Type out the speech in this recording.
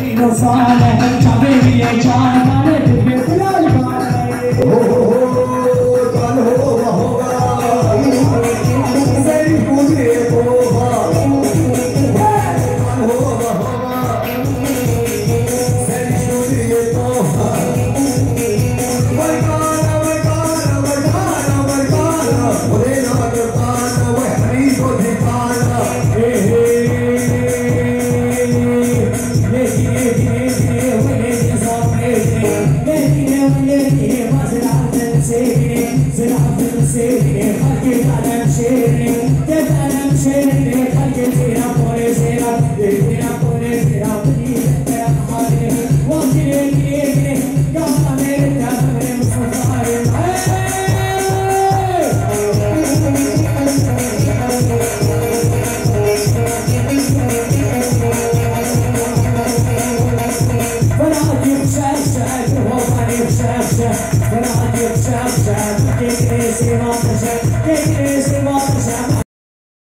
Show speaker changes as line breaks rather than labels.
तीनों साल है चाहे भी है चार माने दिव्य फिलहाल हो कल होगा सही पूरे होगा कल होगा सही पूरे होगा वरगाना वरगाना वरगाना वरगाना बोले ना वरगाना वो हरी को दिखाना Get